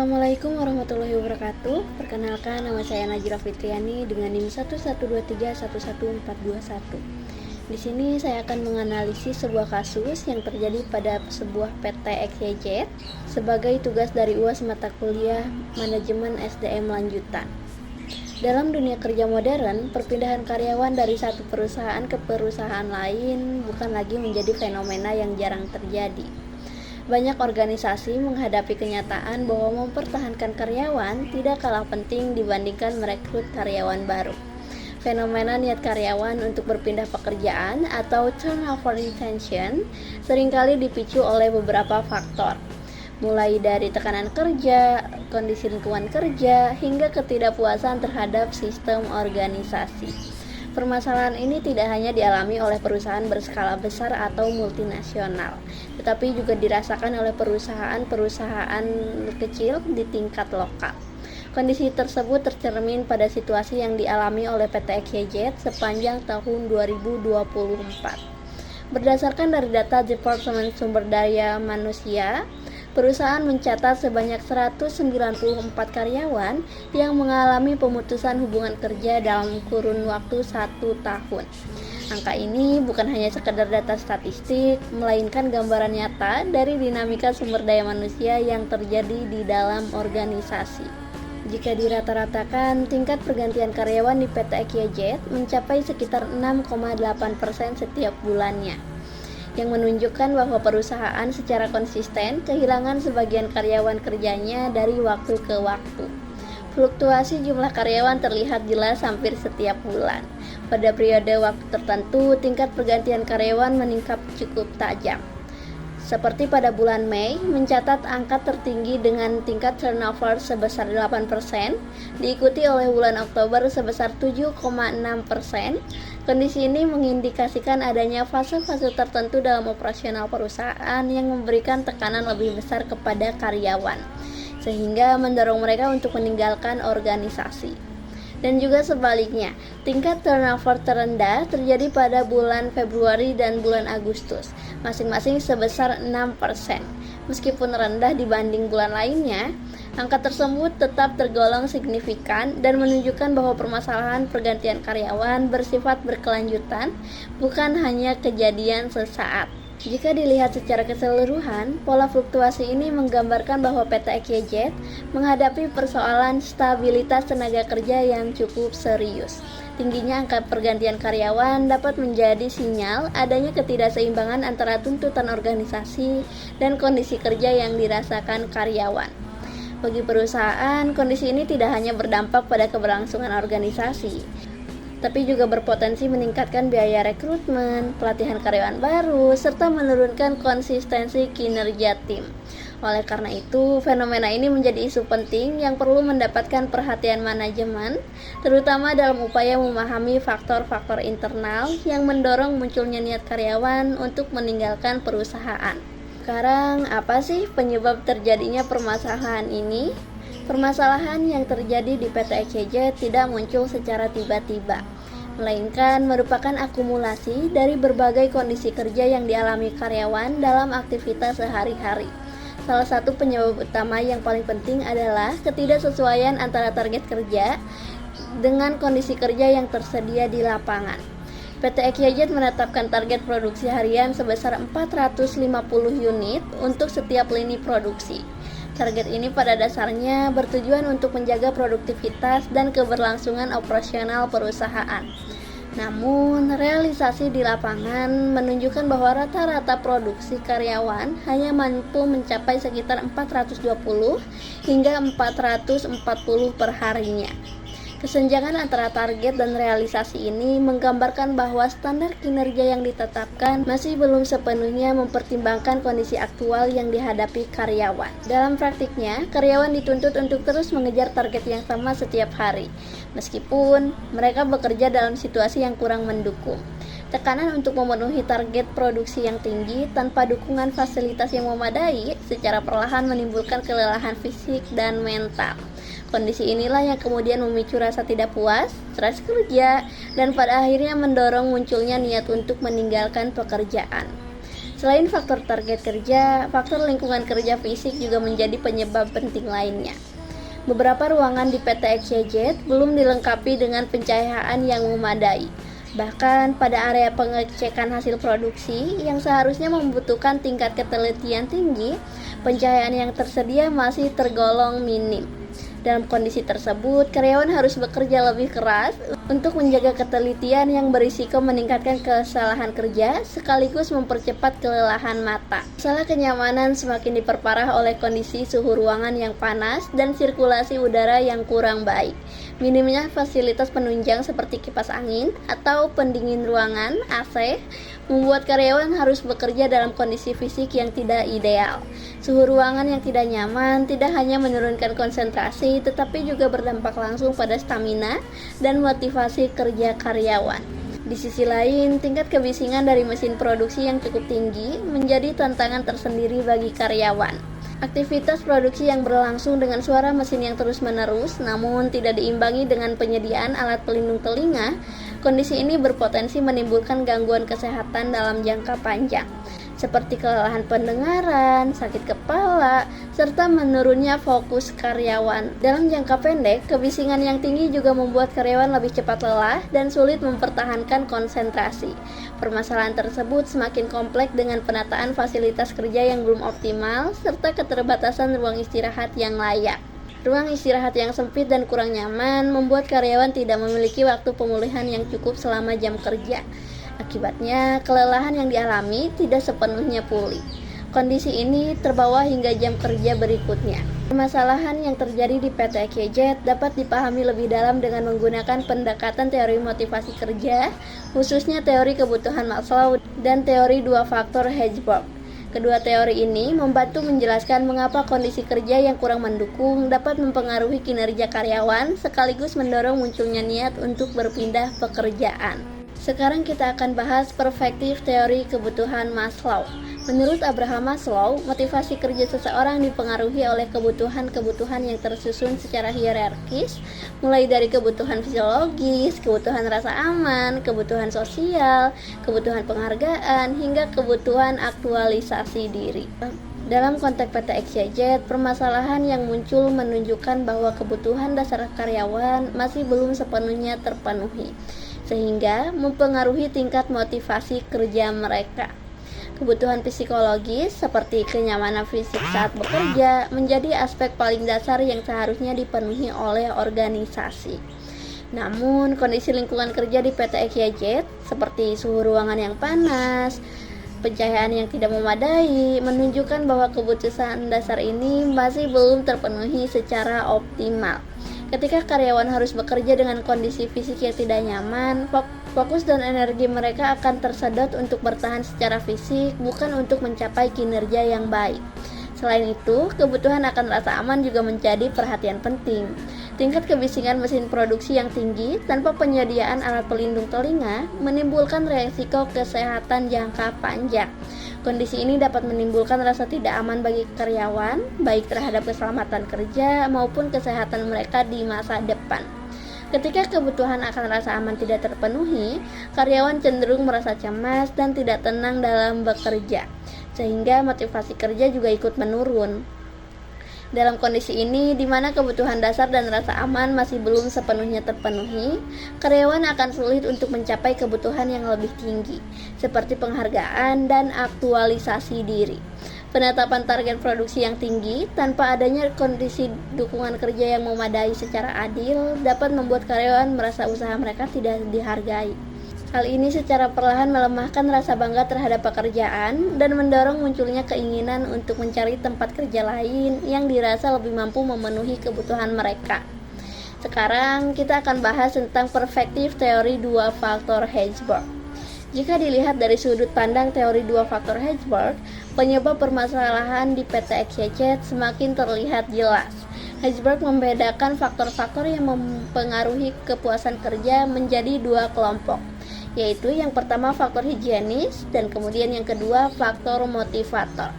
Assalamualaikum warahmatullahi wabarakatuh. Perkenalkan, nama saya Najira Fitriani dengan NIM 112311421. Di sini saya akan menganalisis sebuah kasus yang terjadi pada sebuah PT XYZ sebagai tugas dari UAS mata kuliah Manajemen SDM Lanjutan. Dalam dunia kerja modern, perpindahan karyawan dari satu perusahaan ke perusahaan lain bukan lagi menjadi fenomena yang jarang terjadi. Banyak organisasi menghadapi kenyataan bahwa mempertahankan karyawan tidak kalah penting dibandingkan merekrut karyawan baru. Fenomena niat karyawan untuk berpindah pekerjaan atau turnover intention seringkali dipicu oleh beberapa faktor, mulai dari tekanan kerja, kondisi lingkungan kerja, hingga ketidakpuasan terhadap sistem organisasi. Permasalahan ini tidak hanya dialami oleh perusahaan berskala besar atau multinasional, tetapi juga dirasakan oleh perusahaan-perusahaan kecil di tingkat lokal. Kondisi tersebut tercermin pada situasi yang dialami oleh PT XYZ sepanjang tahun 2024. Berdasarkan dari data Departemen Sumber Daya Manusia, perusahaan mencatat sebanyak 194 karyawan yang mengalami pemutusan hubungan kerja dalam kurun waktu 1 tahun. Angka ini bukan hanya sekedar data statistik, melainkan gambaran nyata dari dinamika sumber daya manusia yang terjadi di dalam organisasi. Jika dirata-ratakan, tingkat pergantian karyawan di PT XYZ mencapai sekitar 6,8% setiap bulannya, yang menunjukkan bahwa perusahaan secara konsisten kehilangan sebagian karyawan kerjanya dari waktu ke waktu. Fluktuasi jumlah karyawan terlihat jelas hampir setiap bulan. Pada periode waktu tertentu, tingkat pergantian karyawan meningkat cukup tajam. Seperti pada bulan Mei, mencatat angka tertinggi dengan tingkat turnover sebesar 8%, diikuti oleh bulan Oktober sebesar 7,6%. Kondisi ini mengindikasikan adanya fase-fase tertentu dalam operasional perusahaan yang memberikan tekanan lebih besar kepada karyawan, sehingga mendorong mereka untuk meninggalkan organisasi. Dan juga sebaliknya, tingkat turnover terendah terjadi pada bulan Februari dan bulan Agustus, masing-masing sebesar 6%. Meskipun rendah dibanding bulan lainnya, angka tersebut tetap tergolong signifikan dan menunjukkan bahwa permasalahan pergantian karyawan bersifat berkelanjutan, bukan hanya kejadian sesaat. Jika dilihat secara keseluruhan, pola fluktuasi ini menggambarkan bahwa PT XYZ menghadapi persoalan stabilitas tenaga kerja yang cukup serius. Tingginya angka pergantian karyawan dapat menjadi sinyal adanya ketidakseimbangan antara tuntutan organisasi dan kondisi kerja yang dirasakan karyawan. Bagi perusahaan, kondisi ini tidak hanya berdampak pada keberlangsungan organisasi, tapi juga berpotensi meningkatkan biaya rekrutmen, pelatihan karyawan baru, serta menurunkan konsistensi kinerja tim. Oleh karena itu, fenomena ini menjadi isu penting yang perlu mendapatkan perhatian manajemen, terutama dalam upaya memahami faktor-faktor internal yang mendorong munculnya niat karyawan untuk meninggalkan perusahaan. Sekarang, apa sih penyebab terjadinya permasalahan ini? Permasalahan yang terjadi di PT XYZ tidak muncul secara tiba-tiba, melainkan merupakan akumulasi dari berbagai kondisi kerja yang dialami karyawan dalam aktivitas sehari-hari. Salah satu penyebab utama yang paling penting adalah ketidaksesuaian antara target kerja dengan kondisi kerja yang tersedia di lapangan. PT XYZ menetapkan target produksi harian sebesar 450 unit untuk setiap lini produksi. Target ini pada dasarnya bertujuan untuk menjaga produktivitas dan keberlangsungan operasional perusahaan. Namun, realisasi di lapangan menunjukkan bahwa rata-rata produksi karyawan hanya mampu mencapai sekitar 420 hingga 440 per harinya. Kesenjangan antara target dan realisasi ini menggambarkan bahwa standar kinerja yang ditetapkan masih belum sepenuhnya mempertimbangkan kondisi aktual yang dihadapi karyawan. Dalam praktiknya, karyawan dituntut untuk terus mengejar target yang sama setiap hari, meskipun mereka bekerja dalam situasi yang kurang mendukung. Tekanan untuk memenuhi target produksi yang tinggi tanpa dukungan fasilitas yang memadai secara perlahan menimbulkan kelelahan fisik dan mental. Kondisi inilah yang kemudian memicu rasa tidak puas, stres kerja, dan pada akhirnya mendorong munculnya niat untuk meninggalkan pekerjaan. Selain faktor target kerja, faktor lingkungan kerja fisik juga menjadi penyebab penting lainnya. Beberapa ruangan di PT XYZ belum dilengkapi dengan pencahayaan yang memadai. Bahkan pada area pengecekan hasil produksi yang seharusnya membutuhkan tingkat ketelitian tinggi, pencahayaan yang tersedia masih tergolong minim. Dalam kondisi tersebut, karyawan harus bekerja lebih keras untuk menjaga ketelitian yang berisiko meningkatkan kesalahan kerja sekaligus mempercepat kelelahan mata. Masalah kenyamanan semakin diperparah oleh kondisi suhu ruangan yang panas dan sirkulasi udara yang kurang baik. Minimnya fasilitas penunjang seperti kipas angin atau pendingin ruangan (AC) membuat karyawan harus bekerja dalam kondisi fisik yang tidak ideal. Suhu ruangan yang tidak nyaman tidak hanya menurunkan konsentrasi, tetapi juga berdampak langsung pada stamina dan motivasi kerja karyawan. Di sisi lain, tingkat kebisingan dari mesin produksi yang cukup tinggi menjadi tantangan tersendiri bagi karyawan. Aktivitas produksi yang berlangsung dengan suara mesin yang terus-menerus namun tidak diimbangi dengan penyediaan alat pelindung telinga, kondisi ini berpotensi menimbulkan gangguan kesehatan dalam jangka panjang, seperti kelelahan pendengaran, sakit kepala, serta menurunnya fokus karyawan. Dalam jangka pendek, kebisingan yang tinggi juga membuat karyawan lebih cepat lelah dan sulit mempertahankan konsentrasi. Permasalahan tersebut semakin kompleks dengan penataan fasilitas kerja yang belum optimal, serta keterbatasan ruang istirahat yang layak. Ruang istirahat yang sempit dan kurang nyaman membuat karyawan tidak memiliki waktu pemulihan yang cukup selama jam kerja. Akibatnya, kelelahan yang dialami tidak sepenuhnya pulih. Kondisi ini terbawa hingga jam kerja berikutnya. Permasalahan yang terjadi di PT XYZ dapat dipahami lebih dalam dengan menggunakan pendekatan teori motivasi kerja, khususnya teori kebutuhan Maslow dan teori dua faktor Hertzberg. Kedua teori ini membantu menjelaskan mengapa kondisi kerja yang kurang mendukung dapat mempengaruhi kinerja karyawan sekaligus mendorong munculnya niat untuk berpindah pekerjaan. Sekarang kita akan bahas perspektif teori kebutuhan Maslow. Menurut Abraham Maslow, motivasi kerja seseorang dipengaruhi oleh kebutuhan-kebutuhan yang tersusun secara hierarkis, mulai dari kebutuhan fisiologis, kebutuhan rasa aman, kebutuhan sosial, kebutuhan penghargaan, hingga kebutuhan aktualisasi diri. Dalam konteks PT XYZ, permasalahan yang muncul menunjukkan bahwa kebutuhan dasar karyawan masih belum sepenuhnya terpenuhi, sehingga mempengaruhi tingkat motivasi kerja mereka. Kebutuhan psikologis seperti kenyamanan fisik saat bekerja menjadi aspek paling dasar yang seharusnya dipenuhi oleh organisasi. Namun, kondisi lingkungan kerja di PT XYZ seperti suhu ruangan yang panas, pencahayaan yang tidak memadai menunjukkan bahwa kebutuhan dasar ini masih belum terpenuhi secara optimal. Ketika karyawan harus bekerja dengan kondisi fisik yang tidak nyaman, fokus dan energi mereka akan tersedot untuk bertahan secara fisik, bukan untuk mencapai kinerja yang baik. Selain itu, kebutuhan akan rasa aman juga menjadi perhatian penting. Tingkat kebisingan mesin produksi yang tinggi tanpa penyediaan alat pelindung telinga menimbulkan resiko kesehatan jangka panjang. Kondisi ini dapat menimbulkan rasa tidak aman bagi karyawan, baik terhadap keselamatan kerja maupun kesehatan mereka di masa depan. Ketika kebutuhan akan rasa aman tidak terpenuhi, karyawan cenderung merasa cemas dan tidak tenang dalam bekerja, sehingga motivasi kerja juga ikut menurun. Dalam kondisi ini, di mana kebutuhan dasar dan rasa aman masih belum sepenuhnya terpenuhi, karyawan akan sulit untuk mencapai kebutuhan yang lebih tinggi, seperti penghargaan dan aktualisasi diri. Penetapan target produksi yang tinggi tanpa adanya kondisi dukungan kerja yang memadai secara adil dapat membuat karyawan merasa usaha mereka tidak dihargai. Hal ini secara perlahan melemahkan rasa bangga terhadap pekerjaan dan mendorong munculnya keinginan untuk mencari tempat kerja lain yang dirasa lebih mampu memenuhi kebutuhan mereka. Sekarang kita akan bahas tentang perspektif teori dua faktor Hertzberg. Jika dilihat dari sudut pandang teori dua faktor Hertzberg, penyebab permasalahan di PT XYZ semakin terlihat jelas. Hertzberg membedakan faktor-faktor yang mempengaruhi kepuasan kerja menjadi dua kelompok, yaitu yang pertama faktor higienis dan kemudian yang kedua faktor motivator.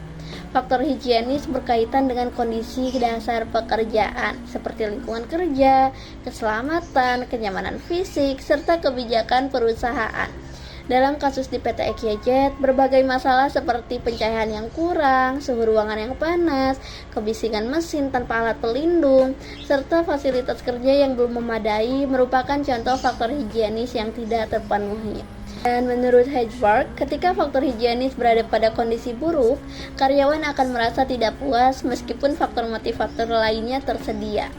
Faktor higienis berkaitan dengan kondisi dasar pekerjaan seperti lingkungan kerja, keselamatan, kenyamanan fisik, serta kebijakan perusahaan. Dalam kasus di PT XYZ, berbagai masalah seperti pencahayaan yang kurang, suhu ruangan yang panas, kebisingan mesin tanpa alat pelindung, serta fasilitas kerja yang belum memadai merupakan contoh faktor higienis yang tidak terpenuhi. Dan menurut Hedgeberg, ketika faktor higienis berada pada kondisi buruk, karyawan akan merasa tidak puas meskipun faktor motivator lainnya tersedia.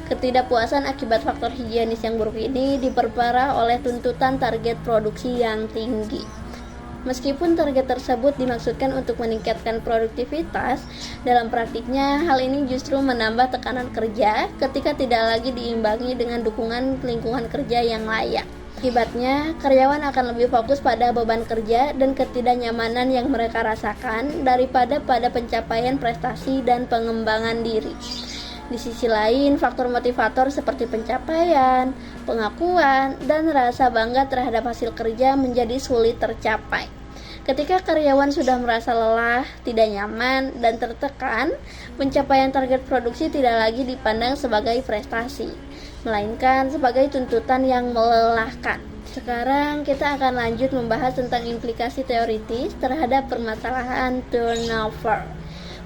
Ketidakpuasan akibat faktor higienis yang buruk ini diperparah oleh tuntutan target produksi yang tinggi. Meskipun target tersebut dimaksudkan untuk meningkatkan produktivitas, dalam praktiknya hal ini justru menambah tekanan kerja ketika tidak lagi diimbangi dengan dukungan lingkungan kerja yang layak. Akibatnya, karyawan akan lebih fokus pada beban kerja dan ketidaknyamanan yang mereka rasakan daripada pada pencapaian prestasi dan pengembangan diri. Di sisi lain, faktor motivator seperti pencapaian, pengakuan, dan rasa bangga terhadap hasil kerja menjadi sulit tercapai. Ketika karyawan sudah merasa lelah, tidak nyaman, dan tertekan, pencapaian target produksi tidak lagi dipandang sebagai prestasi, melainkan sebagai tuntutan yang melelahkan. Sekarang kita akan lanjut membahas tentang implikasi teoritis terhadap permasalahan turnover.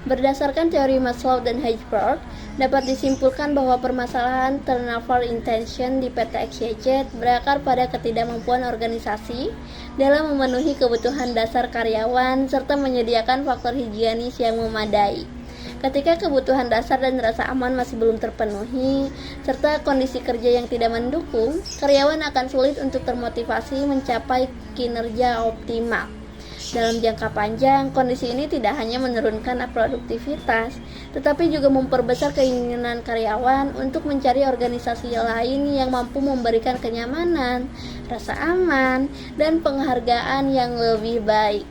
Berdasarkan teori Maslow dan Hedgeberg, dapat disimpulkan bahwa permasalahan turnover intention di PT XYZ berakar pada ketidakmampuan organisasi dalam memenuhi kebutuhan dasar karyawan serta menyediakan faktor higienis yang memadai. Ketika kebutuhan dasar dan rasa aman masih belum terpenuhi, serta kondisi kerja yang tidak mendukung, karyawan akan sulit untuk termotivasi mencapai kinerja optimal. Dalam jangka panjang, kondisi ini tidak hanya menurunkan produktivitas, tetapi juga memperbesar keinginan karyawan untuk mencari organisasi lain yang mampu memberikan kenyamanan, rasa aman, dan penghargaan yang lebih baik.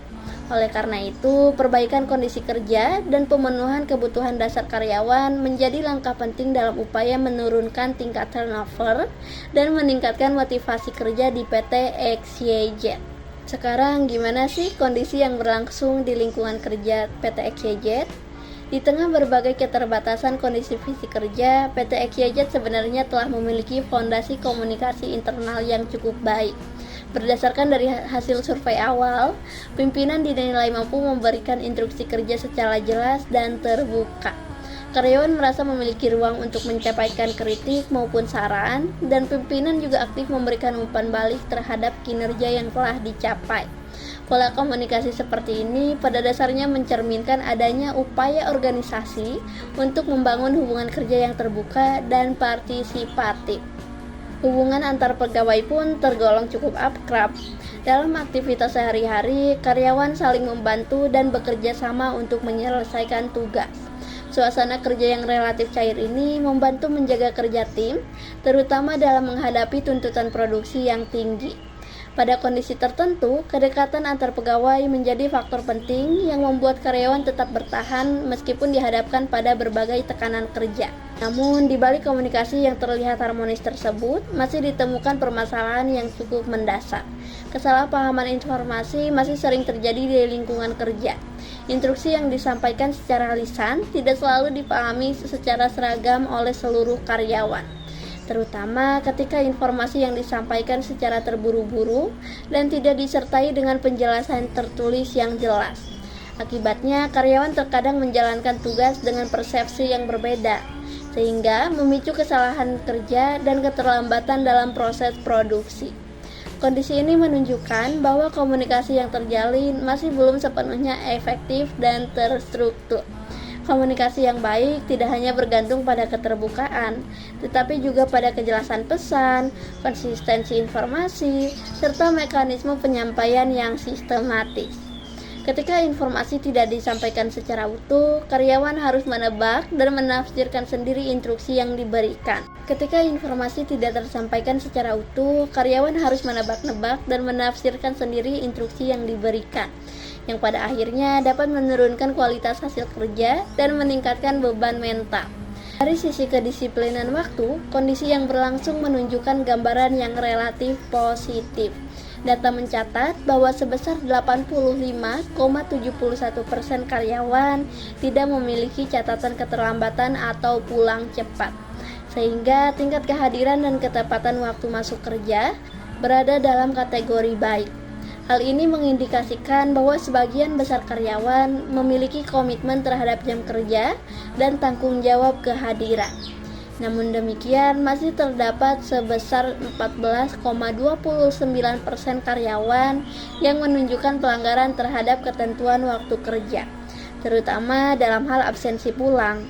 Oleh karena itu, perbaikan kondisi kerja dan pemenuhan kebutuhan dasar karyawan menjadi langkah penting dalam upaya menurunkan tingkat turnover dan meningkatkan motivasi kerja di PT XYZ. Sekarang gimana sih kondisi yang berlangsung di lingkungan kerja PT XYZ? Di tengah berbagai keterbatasan kondisi fisik kerja, PT XYZ sebenarnya telah memiliki fondasi komunikasi internal yang cukup baik. Berdasarkan dari hasil survei awal, pimpinan dinilai mampu memberikan instruksi kerja secara jelas dan terbuka. Karyawan merasa memiliki ruang untuk menyampaikan kritik maupun saran, dan pimpinan juga aktif memberikan umpan balik terhadap kinerja yang telah dicapai. Pola komunikasi seperti ini pada dasarnya mencerminkan adanya upaya organisasi untuk membangun hubungan kerja yang terbuka dan partisipatif. Hubungan antar pegawai pun tergolong cukup akrab. Dalam aktivitas sehari-hari, karyawan saling membantu dan bekerja sama untuk menyelesaikan tugas. Suasana kerja yang relatif cair ini membantu menjaga kerja tim, terutama dalam menghadapi tuntutan produksi yang tinggi. Pada kondisi tertentu, kedekatan antar pegawai menjadi faktor penting yang membuat karyawan tetap bertahan meskipun dihadapkan pada berbagai tekanan kerja. Namun, di balik komunikasi yang terlihat harmonis tersebut, masih ditemukan permasalahan yang cukup mendasar. Kesalahpahaman informasi masih sering terjadi di lingkungan kerja. Instruksi yang disampaikan secara lisan tidak selalu dipahami secara seragam oleh seluruh karyawan, terutama ketika informasi yang disampaikan secara terburu-buru dan tidak disertai dengan penjelasan tertulis yang jelas. Akibatnya, karyawan terkadang menjalankan tugas dengan persepsi yang berbeda, sehingga memicu kesalahan kerja dan keterlambatan dalam proses produksi. Kondisi ini menunjukkan bahwa komunikasi yang terjalin masih belum sepenuhnya efektif dan terstruktur. Komunikasi yang baik tidak hanya bergantung pada keterbukaan, tetapi juga pada kejelasan pesan, konsistensi informasi, serta mekanisme penyampaian yang sistematis. Ketika informasi tidak disampaikan secara utuh, karyawan harus menebak dan menafsirkan sendiri instruksi yang diberikan. Ketika informasi tidak tersampaikan secara utuh, karyawan harus menebak-nebak dan menafsirkan sendiri instruksi yang diberikan, yang pada akhirnya dapat menurunkan kualitas hasil kerja dan meningkatkan beban mental. Dari sisi kedisiplinan waktu, kondisi yang berlangsung menunjukkan gambaran yang relatif positif. Data mencatat bahwa sebesar 85,71% karyawan tidak memiliki catatan keterlambatan atau pulang cepat, sehingga tingkat kehadiran dan ketepatan waktu masuk kerja berada dalam kategori baik. Hal ini mengindikasikan bahwa sebagian besar karyawan memiliki komitmen terhadap jam kerja dan tanggung jawab kehadiran. Namun demikian, masih terdapat sebesar 14,29% karyawan yang menunjukkan pelanggaran terhadap ketentuan waktu kerja, terutama dalam hal absensi pulang.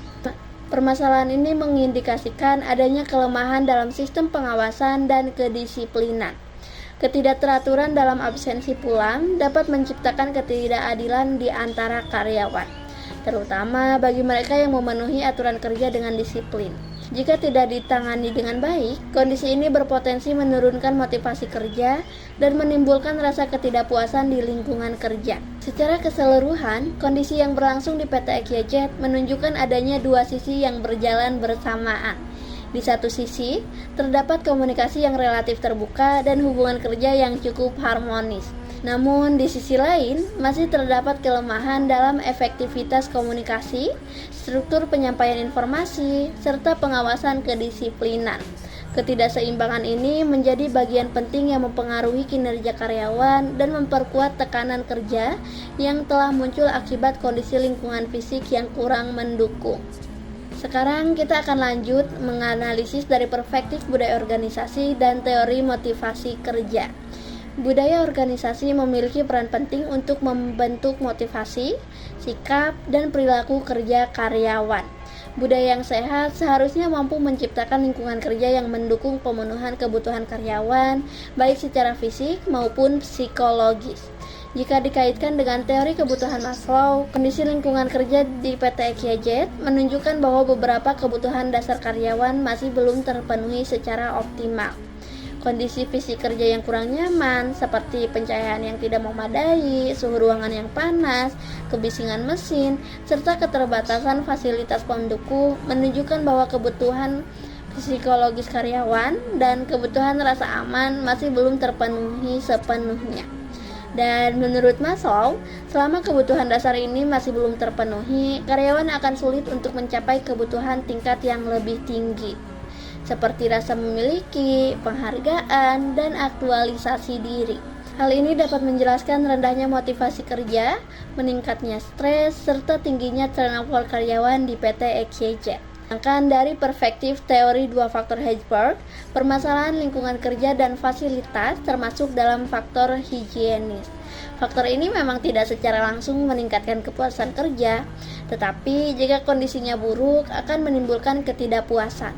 Permasalahan ini mengindikasikan adanya kelemahan dalam sistem pengawasan dan kedisiplinan. Ketidakteraturan dalam absensi pulang dapat menciptakan ketidakadilan di antara karyawan, terutama bagi mereka yang memenuhi aturan kerja dengan disiplin. Jika tidak ditangani dengan baik, kondisi ini berpotensi menurunkan motivasi kerja dan menimbulkan rasa ketidakpuasan di lingkungan kerja. Secara keseluruhan, kondisi yang berlangsung di PT EKJ menunjukkan adanya dua sisi yang berjalan bersamaan. Di satu sisi, terdapat komunikasi yang relatif terbuka dan hubungan kerja yang cukup harmonis. Namun, di sisi lain, masih terdapat kelemahan dalam efektivitas komunikasi, struktur penyampaian informasi, serta pengawasan kedisiplinan. Ketidakseimbangan ini menjadi bagian penting yang mempengaruhi kinerja karyawan dan memperkuat tekanan kerja yang telah muncul akibat kondisi lingkungan fisik yang kurang mendukung. Sekarang kita akan lanjut menganalisis dari perspektif budaya organisasi dan teori motivasi kerja. Budaya organisasi memiliki peran penting untuk membentuk motivasi, sikap, dan perilaku kerja karyawan. Budaya yang sehat seharusnya mampu menciptakan lingkungan kerja yang mendukung pemenuhan kebutuhan karyawan, baik secara fisik maupun psikologis. Jika dikaitkan dengan teori kebutuhan Maslow, kondisi lingkungan kerja di PT EKJ menunjukkan bahwa beberapa kebutuhan dasar karyawan masih belum terpenuhi secara optimal. Kondisi fisik kerja yang kurang nyaman, seperti pencahayaan yang tidak memadai, suhu ruangan yang panas, kebisingan mesin, serta keterbatasan fasilitas pendukung menunjukkan bahwa kebutuhan psikologis karyawan dan kebutuhan rasa aman masih belum terpenuhi sepenuhnya. Dan menurut Maslow, selama kebutuhan dasar ini masih belum terpenuhi, karyawan akan sulit untuk mencapai kebutuhan tingkat yang lebih tinggi, seperti rasa memiliki, penghargaan, dan aktualisasi diri. Hal ini dapat menjelaskan rendahnya motivasi kerja, meningkatnya stres, serta tingginya turnover karyawan di PT EKJ. Sedangkan dari perspektif teori dua faktor Heisenberg, permasalahan lingkungan kerja dan fasilitas termasuk dalam faktor higienis. Faktor ini memang tidak secara langsung meningkatkan kepuasan kerja, tetapi jika kondisinya buruk akan menimbulkan ketidakpuasan.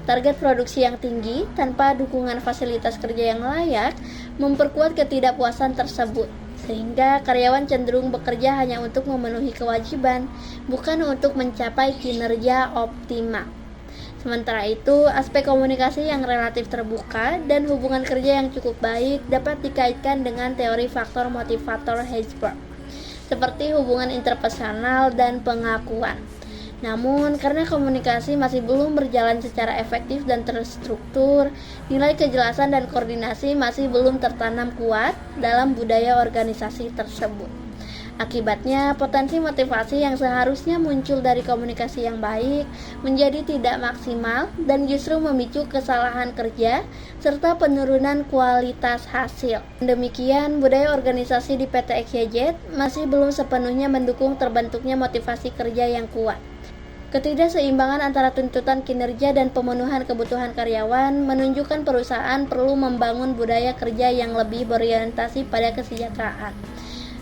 Target produksi yang tinggi tanpa dukungan fasilitas kerja yang layak memperkuat ketidakpuasan tersebut, sehingga karyawan cenderung bekerja hanya untuk memenuhi kewajiban, bukan untuk mencapai kinerja optimal. Sementara itu, aspek komunikasi yang relatif terbuka dan hubungan kerja yang cukup baik dapat dikaitkan dengan teori faktor motivator Heisenberg, seperti hubungan interpersonal dan pengakuan. Namun, karena komunikasi masih belum berjalan secara efektif dan terstruktur, nilai kejelasan dan koordinasi masih belum tertanam kuat dalam budaya organisasi tersebut. Akibatnya, potensi motivasi yang seharusnya muncul dari komunikasi yang baik menjadi tidak maksimal dan justru memicu kesalahan kerja serta penurunan kualitas hasil. Demikian, budaya organisasi di PT EKJ masih belum sepenuhnya mendukung terbentuknya motivasi kerja yang kuat. Ketidakseimbangan antara tuntutan kinerja dan pemenuhan kebutuhan karyawan menunjukkan perusahaan perlu membangun budaya kerja yang lebih berorientasi pada kesejahteraan,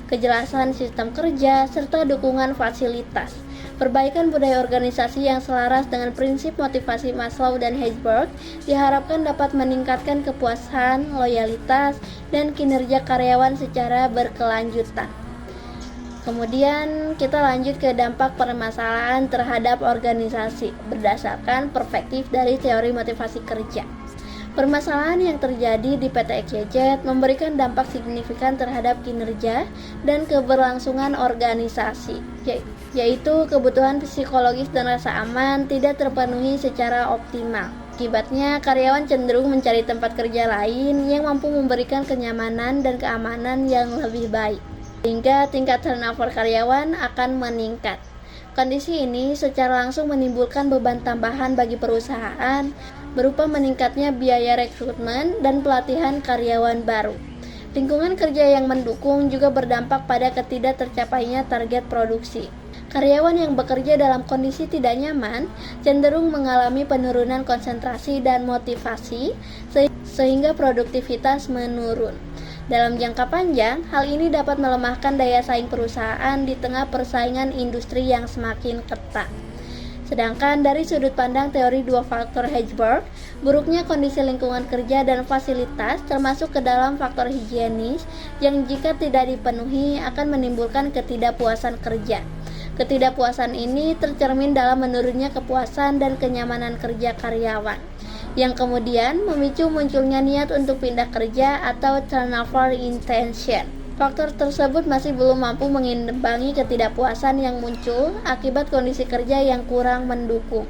kejelasan sistem kerja, serta dukungan fasilitas. Perbaikan budaya organisasi yang selaras dengan prinsip motivasi Maslow dan Heisenberg diharapkan dapat meningkatkan kepuasan, loyalitas, dan kinerja karyawan secara berkelanjutan. Kemudian kita lanjut ke dampak permasalahan terhadap organisasi berdasarkan perspektif dari teori motivasi kerja. Permasalahan yang terjadi di PT EKJ memberikan dampak signifikan terhadap kinerja dan keberlangsungan organisasi, yaitu kebutuhan psikologis dan rasa aman tidak terpenuhi secara optimal. Akibatnya, karyawan cenderung mencari tempat kerja lain yang mampu memberikan kenyamanan dan keamanan yang lebih baik, sehingga tingkat turnover karyawan akan meningkat. Kondisi ini secara langsung menimbulkan beban tambahan bagi perusahaan berupa meningkatnya biaya rekrutmen dan pelatihan karyawan baru. Lingkungan kerja yang mendukung juga berdampak pada ketidaktercapainya target produksi. Karyawan yang bekerja dalam kondisi tidak nyaman cenderung mengalami penurunan konsentrasi dan motivasi sehingga produktivitas menurun. Dalam jangka panjang, hal ini dapat melemahkan daya saing perusahaan di tengah persaingan industri yang semakin ketat. Sedangkan dari sudut pandang teori dua faktor Heisenberg, buruknya kondisi lingkungan kerja dan fasilitas termasuk ke dalam faktor higienis yang jika tidak dipenuhi akan menimbulkan ketidakpuasan kerja. Ketidakpuasan ini tercermin dalam menurunnya kepuasan dan kenyamanan kerja karyawan, yang kemudian memicu munculnya niat untuk pindah kerja atau turnover intention. Faktor tersebut masih belum mampu mengimbangi ketidakpuasan yang muncul akibat kondisi kerja yang kurang mendukung.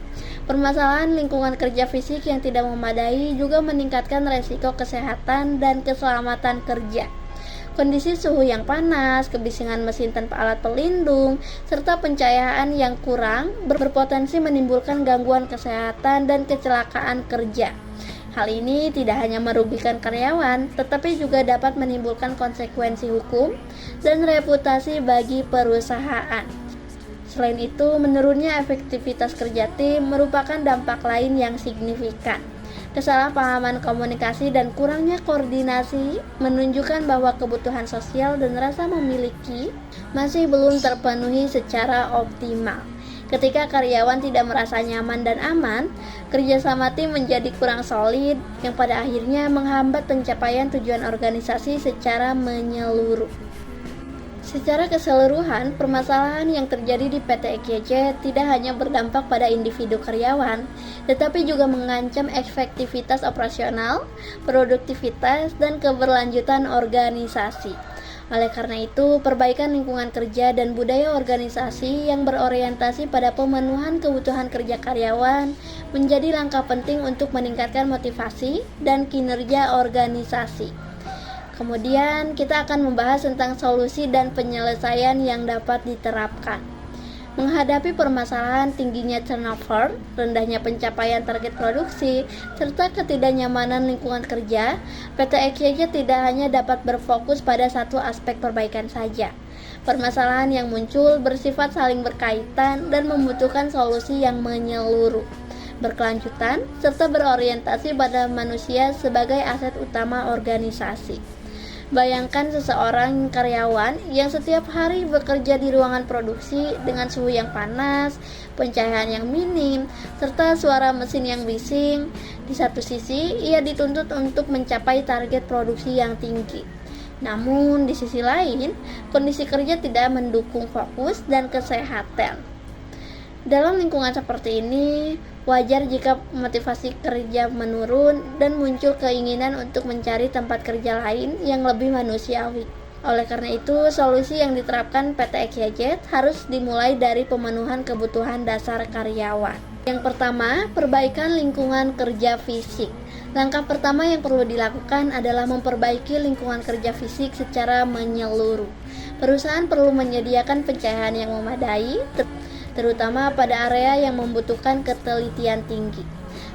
Permasalahan lingkungan kerja fisik yang tidak memadai juga meningkatkan resiko kesehatan dan keselamatan kerja. Kondisi suhu yang panas, kebisingan mesin tanpa alat pelindung, serta pencahayaan yang kurang berpotensi menimbulkan gangguan kesehatan dan kecelakaan kerja. Hal ini tidak hanya merugikan karyawan, tetapi juga dapat menimbulkan konsekuensi hukum dan reputasi bagi perusahaan. Selain itu, menurunnya efektivitas kerja tim merupakan dampak lain yang signifikan. Kesalahpahaman komunikasi dan kurangnya koordinasi menunjukkan bahwa kebutuhan sosial dan rasa memiliki masih belum terpenuhi secara optimal. Ketika karyawan tidak merasa nyaman dan aman, kerjasama tim menjadi kurang solid yang pada akhirnya menghambat pencapaian tujuan organisasi secara menyeluruh. Secara keseluruhan, permasalahan yang terjadi di PT EKJ tidak hanya berdampak pada individu karyawan, tetapi juga mengancam efektivitas operasional, produktivitas, dan keberlanjutan organisasi. Oleh karena itu, perbaikan lingkungan kerja dan budaya organisasi yang berorientasi pada pemenuhan kebutuhan kerja karyawan menjadi langkah penting untuk meningkatkan motivasi dan kinerja organisasi. Kemudian, kita akan membahas tentang solusi dan penyelesaian yang dapat diterapkan. Menghadapi permasalahan tingginya turnover, rendahnya pencapaian target produksi, serta ketidaknyamanan lingkungan kerja, PT EKJ tidak hanya dapat berfokus pada satu aspek perbaikan saja. Permasalahan yang muncul bersifat saling berkaitan dan membutuhkan solusi yang menyeluruh, berkelanjutan, serta berorientasi pada manusia sebagai aset utama organisasi. Bayangkan seseorang karyawan yang setiap hari bekerja di ruangan produksi dengan suhu yang panas, pencahayaan yang minim, serta suara mesin yang bising. Di satu sisi, ia dituntut untuk mencapai target produksi yang tinggi. Namun, di sisi lain, kondisi kerja tidak mendukung fokus dan kesehatan. Dalam lingkungan seperti ini, wajar jika motivasi kerja menurun dan muncul keinginan untuk mencari tempat kerja lain yang lebih manusiawi. Oleh karena itu, solusi yang diterapkan PT EKJ harus dimulai dari pemenuhan kebutuhan dasar karyawan. Yang pertama, perbaikan lingkungan kerja fisik. Langkah pertama yang perlu dilakukan adalah memperbaiki lingkungan kerja fisik secara menyeluruh. Perusahaan perlu menyediakan pencahayaan yang memadai, terutama pada area yang membutuhkan ketelitian tinggi.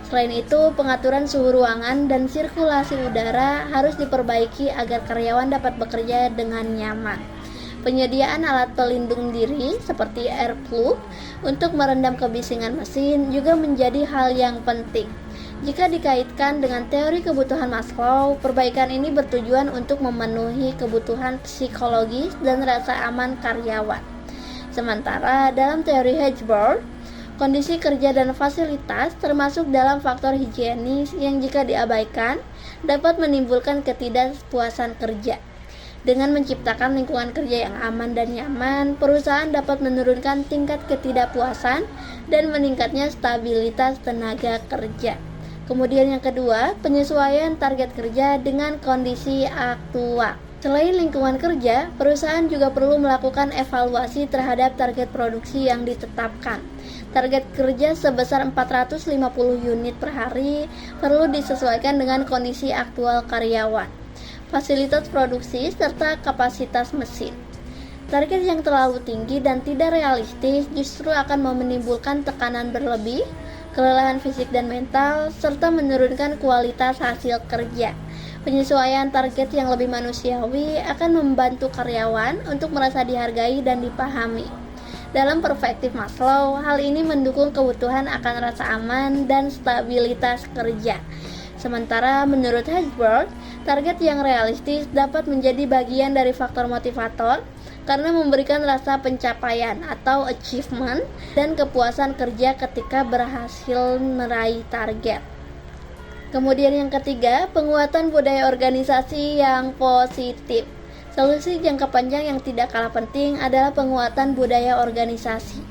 Selain itu, pengaturan suhu ruangan dan sirkulasi udara harus diperbaiki agar karyawan dapat bekerja dengan nyaman. Penyediaan alat pelindung diri seperti air plug untuk merendam kebisingan mesin juga menjadi hal yang penting. Jika dikaitkan dengan teori kebutuhan Maslow, perbaikan ini bertujuan untuk memenuhi kebutuhan psikologis dan rasa aman karyawan. Sementara dalam teori Heisenberg, kondisi kerja dan fasilitas termasuk dalam faktor higienis yang jika diabaikan dapat menimbulkan ketidakpuasan kerja. Dengan menciptakan lingkungan kerja yang aman dan nyaman, perusahaan dapat menurunkan tingkat ketidakpuasan dan meningkatnya stabilitas tenaga kerja. Kemudian yang kedua, penyesuaian target kerja dengan kondisi aktual. Selain lingkungan kerja, perusahaan juga perlu melakukan evaluasi terhadap target produksi yang ditetapkan. Target kerja sebesar 450 unit per hari perlu disesuaikan dengan kondisi aktual karyawan, fasilitas produksi, serta kapasitas mesin. Target yang terlalu tinggi dan tidak realistis justru akan menimbulkan tekanan berlebih, kelelahan fisik dan mental, serta menurunkan kualitas hasil kerja. Penyesuaian target yang lebih manusiawi akan membantu karyawan untuk merasa dihargai dan dipahami. Dalam perspektif Maslow, hal ini mendukung kebutuhan akan rasa aman dan stabilitas kerja. Sementara menurut Hedgeberg, target yang realistis dapat menjadi bagian dari faktor motivator karena memberikan rasa pencapaian atau achievement dan kepuasan kerja ketika berhasil meraih target. Kemudian yang ketiga, penguatan budaya organisasi yang positif. Solusi jangka panjang yang tidak kalah penting adalah penguatan budaya organisasi.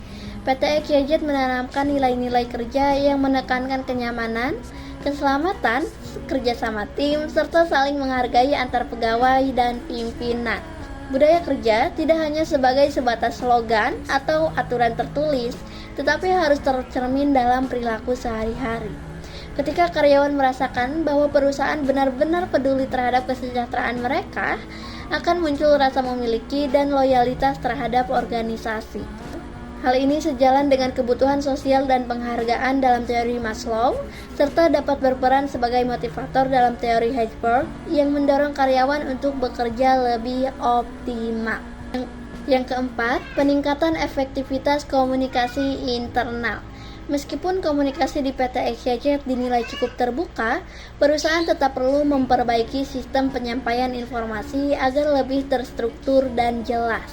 PT XYZ menanamkan nilai-nilai kerja yang menekankan kenyamanan, keselamatan, kerjasama tim, serta saling menghargai antar pegawai dan pimpinan. Budaya kerja tidak hanya sebagai sebatas slogan atau aturan tertulis, tetapi harus tercermin dalam perilaku sehari-hari. Ketika karyawan merasakan bahwa perusahaan benar-benar peduli terhadap kesejahteraan mereka, akan muncul rasa memiliki dan loyalitas terhadap organisasi. Hal ini sejalan dengan kebutuhan sosial dan penghargaan dalam teori Maslow, serta dapat berperan sebagai motivator dalam teori Hedgeberg yang mendorong karyawan untuk bekerja lebih optimal. Yang keempat, peningkatan efektivitas komunikasi internal. Meskipun komunikasi di PT XYZ dinilai cukup terbuka, perusahaan tetap perlu memperbaiki sistem penyampaian informasi agar lebih terstruktur dan jelas.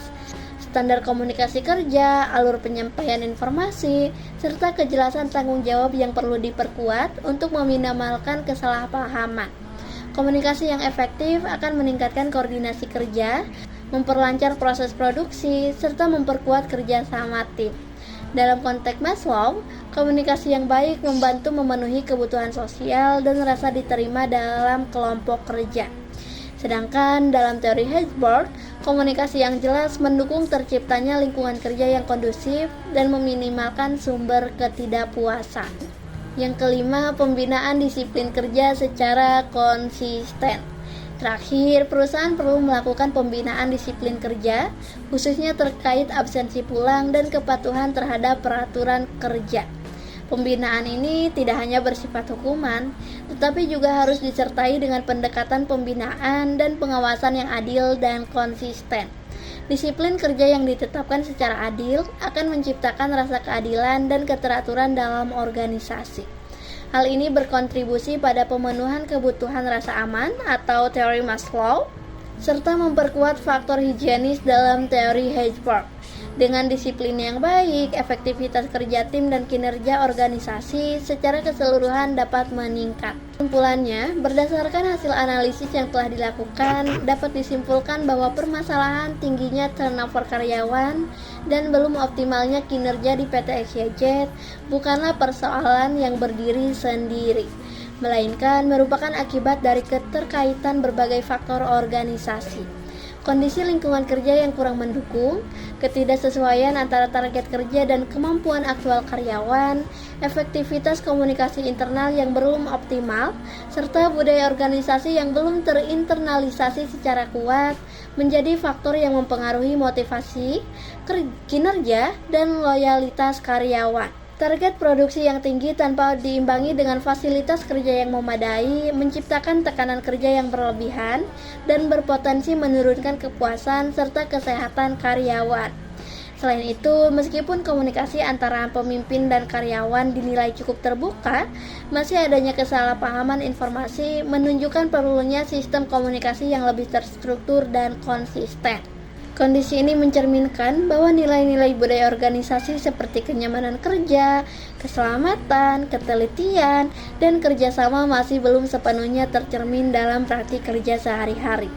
Standar komunikasi kerja, alur penyampaian informasi, serta kejelasan tanggung jawab yang perlu diperkuat untuk meminimalkan kesalahpahaman. Komunikasi yang efektif akan meningkatkan koordinasi kerja, memperlancar proses produksi, serta memperkuat kerjasama tim. Dalam konteks Maslow, komunikasi yang baik membantu memenuhi kebutuhan sosial dan rasa diterima dalam kelompok kerja. Sedangkan dalam teori Hedgeberg, komunikasi yang jelas mendukung terciptanya lingkungan kerja yang kondusif dan meminimalkan sumber ketidakpuasan. Yang kelima, pembinaan disiplin kerja secara konsisten. Terakhir, perusahaan perlu melakukan pembinaan disiplin kerja, khususnya terkait absensi pulang dan kepatuhan terhadap peraturan kerja. Pembinaan ini tidak hanya bersifat hukuman, tetapi juga harus disertai dengan pendekatan pembinaan dan pengawasan yang adil dan konsisten. Disiplin kerja yang ditetapkan secara adil akan menciptakan rasa keadilan dan keteraturan dalam organisasi. Hal ini berkontribusi pada pemenuhan kebutuhan rasa aman atau teori Maslow, serta memperkuat faktor higienis dalam teori Hedgeberg. Dengan disiplin yang baik, efektivitas kerja tim dan kinerja organisasi secara keseluruhan dapat meningkat. Kesimpulannya, berdasarkan hasil analisis yang telah dilakukan, dapat disimpulkan bahwa permasalahan tingginya turnover karyawan dan belum optimalnya kinerja di PT XYZ bukanlah persoalan yang berdiri sendiri, melainkan merupakan akibat dari keterkaitan berbagai faktor organisasi. Kondisi lingkungan kerja yang kurang mendukung, ketidaksesuaian antara target kerja dan kemampuan aktual karyawan, efektivitas komunikasi internal yang belum optimal, serta budaya organisasi yang belum terinternalisasi secara kuat menjadi faktor yang mempengaruhi motivasi, kinerja, dan loyalitas karyawan. Target produksi yang tinggi tanpa diimbangi dengan fasilitas kerja yang memadai menciptakan tekanan kerja yang berlebihan dan berpotensi menurunkan kepuasan serta kesehatan karyawan. Selain itu, meskipun komunikasi antara pemimpin dan karyawan dinilai cukup terbuka, masih adanya kesalahpahaman informasi menunjukkan perlunya sistem komunikasi yang lebih terstruktur dan konsisten. Kondisi ini mencerminkan bahwa nilai-nilai budaya organisasi seperti kenyamanan kerja, keselamatan, ketelitian, dan kerjasama masih belum sepenuhnya tercermin dalam praktik kerja sehari-hari.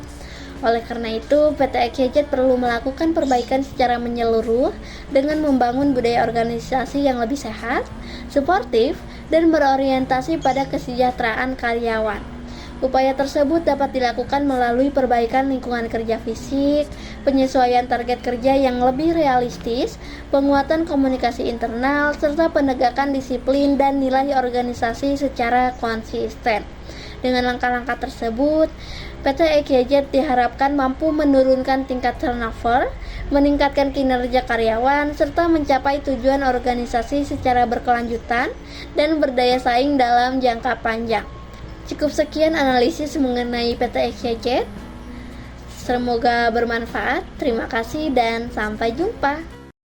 Oleh karena itu, PT XYZ perlu melakukan perbaikan secara menyeluruh dengan membangun budaya organisasi yang lebih sehat, suportif, dan berorientasi pada kesejahteraan karyawan. Upaya tersebut dapat dilakukan melalui perbaikan lingkungan kerja fisik, penyesuaian target kerja yang lebih realistis, penguatan komunikasi internal, serta penegakan disiplin dan nilai organisasi secara konsisten. Dengan langkah-langkah tersebut, PT XYZ diharapkan mampu menurunkan tingkat turnover, meningkatkan kinerja karyawan, serta mencapai tujuan organisasi secara berkelanjutan dan berdaya saing dalam jangka panjang. Cukup sekian analisis mengenai PT XYZ. Semoga bermanfaat. Terima kasih dan sampai jumpa.